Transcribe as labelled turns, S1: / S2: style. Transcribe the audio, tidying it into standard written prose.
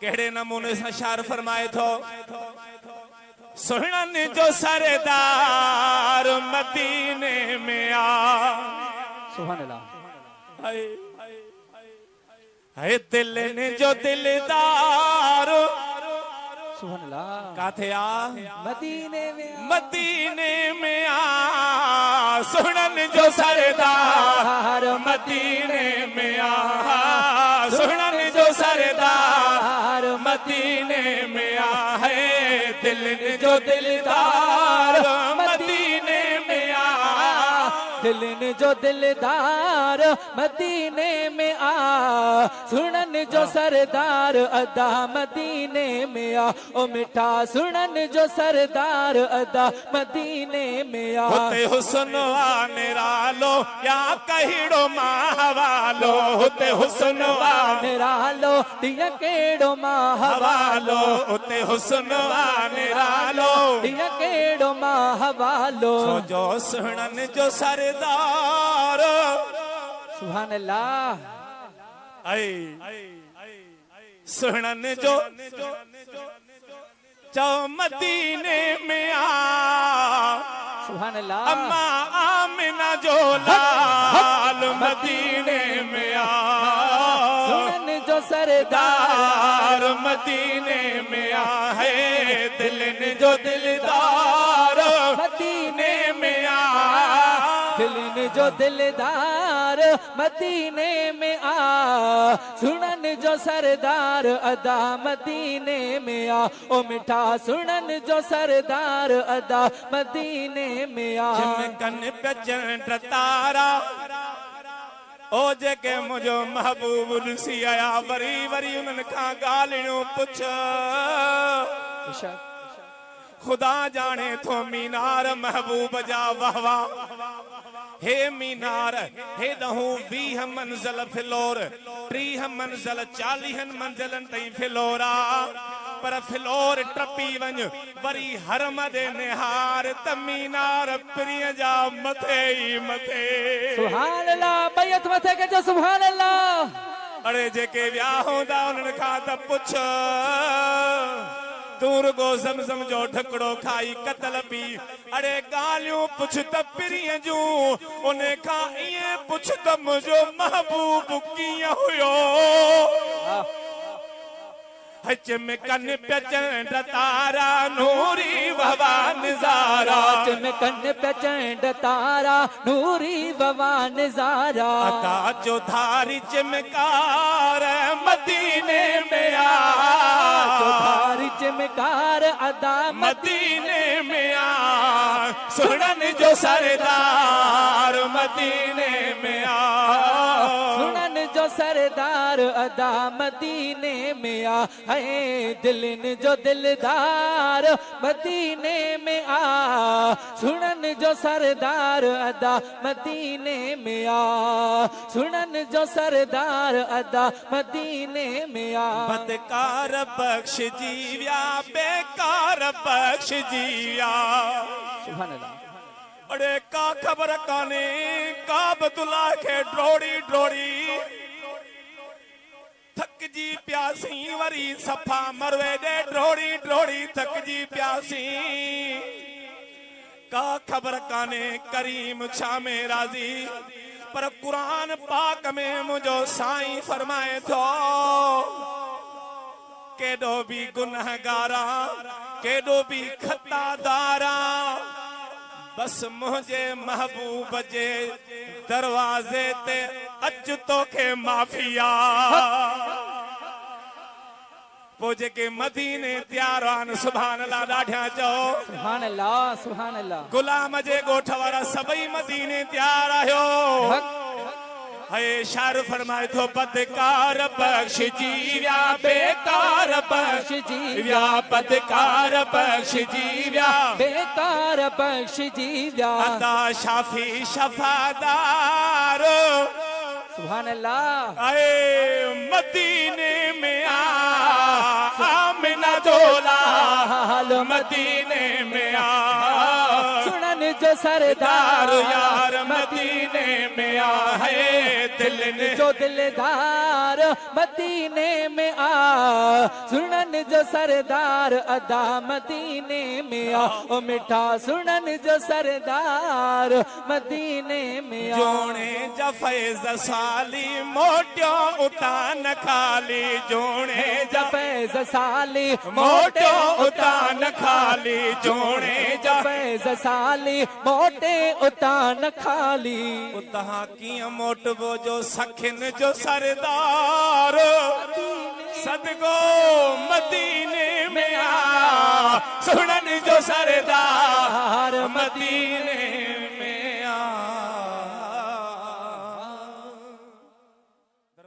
S1: केड़े नमूने से शार फरमाए थो सुहणन जो सरदार मदीने में आ
S2: सुभान अल्लाह
S1: है दिल ने जो दिलदार
S2: सुभान अल्लाह
S1: काथे आ
S2: मदीने
S1: में आ सुहणन जो सरदार मदीने में आ सुहणन जो सरदार मदीने में आ है दिल ने जो दिलदार मदीने में आ
S2: दिल ने जो दिलदार मदीने में आ सुनन जो सरदार अदा मदीने में आ ओ मिठा सुनन जो सरदार अदा मदीने में आ
S1: होते हुस्न निरालो या कहिड़ो मां हवालो होते हुस्न
S2: निरालो दिया केड़ो मां
S1: हवालो होते हुस्न निरालो
S2: दिया केड़ो मां हवालो
S1: जो सुहणन जो सरदार
S2: सुभान अल्लाह
S1: सुहणन जो चौ मदीने में आ
S2: सुभान अल्लाह
S1: अम्मा आमिना जो लाल मदीने में आ
S2: सुनन जो सरदार
S1: मदीने में आ है दिल ने जो दिलदार मदीने में आ
S2: दिल ने जो दिलदार मदीने में आ सुनन जो सरदार अदा मदीने में आ ओ मिठा सुनन जो सरदार अदा मदीने में आ
S1: कन पे चंड तारा ओ जेके मुझो महबूब ॾिसी आया वरी वरी उन्हनि खां ॻाल्हियूं पुछ खुदा जाने थो मीनार महबूब जा वाहवा हे मीनार हे दहूं 20 मंज़िल फिलोर 30 मंज़िल 40 मंज़िलन ताईं फिलोरा पर फिलोर टपी वञ वरी हरम दे निहार त मीनार प्रिय जा मथे ई मथे
S2: सुभान अल्लाह बैत मथे के जो सुभान अल्लाह
S1: अरे जेके विया हूंदा उन्हनि खां त पुछ दूर गो ज़मज़म जो ढकड़ो खाई कतल पी अरे ॻाल्हियूं पुछ त पिरीअ जूं उन खां ईअं पुछ त मुंहिंजो महबूब कीअं हुयो हच में कन पे चंड तारा नूरी ववा नज़ारा
S2: हच में कन पे चंड तारा नूरी ववा नज़ारा
S1: अता जो धारी चमकार मदीने में आ
S2: जो धारी चमकार अदा
S1: मदीने में आ सुनन जो सरदार मदीने में आ
S2: सुनन जो सरदार अदा मदीने में आ है दिल ने जो दिलदार मदीने में आ सुनन जो सरदार अदा मदीने में आ सुनन जो सरदार अदा मदीने में आ
S1: बदकार बख्श जीव्या बेकार बख्श जीव्या
S2: सुभान अल्लाह
S1: अरे का खबर काने काबतुल्ला के ड्रोड़ी ड्रोड़ी थक जी प्यासी वरी सफा मरवे दे ड्रोड़ी ड्रोड़ी थक जी प्यासी का खबर काने करीम छा में राजी पर कुरान पाक में मुझो साईं फरमाए थो केडो भी गुनहगारा केडो भी खतादारा बस मुझे महबूब जे दरवाजे ते अच तो के माफिया पो जेके मदीने तैयार आन सुभान अल्लाह ॾाढा चओ
S2: सुभान अल्लाह सुभान अल्लाह
S1: गुलाम जे ॻोठ वारा सभई मदीने तैयार आयो है शार फरमाए थो बदकार बख्श जीव्या बेकार बख्श जीव्या बदकार बख्श जीव्या
S2: बेकार बख्श जीव्या
S1: अता शाफी शफादार
S2: सुभान अल्लाह
S1: आए मदीने में आमिना जोला
S2: हाल
S1: मदीने में आ
S2: सुनन जो सरदार
S1: यार मदीने में आ है दिल ने
S2: जो दिलदार मदीने में आ सुनन जो सरदार अदा मदीने में आ ओ मिठा सुनन जो सरदार मदीने में आ
S1: जोने जफैज साली मोटियो उतान खाली जोने
S2: जफैज साली
S1: मोटियो उतान खाली जोने
S2: जफैज साली मोटे उतान खाली
S1: उतहा किया मोटबो जो सखिन जो सरदार सदगो मदीने में आ सुनन जो सरदार मदीने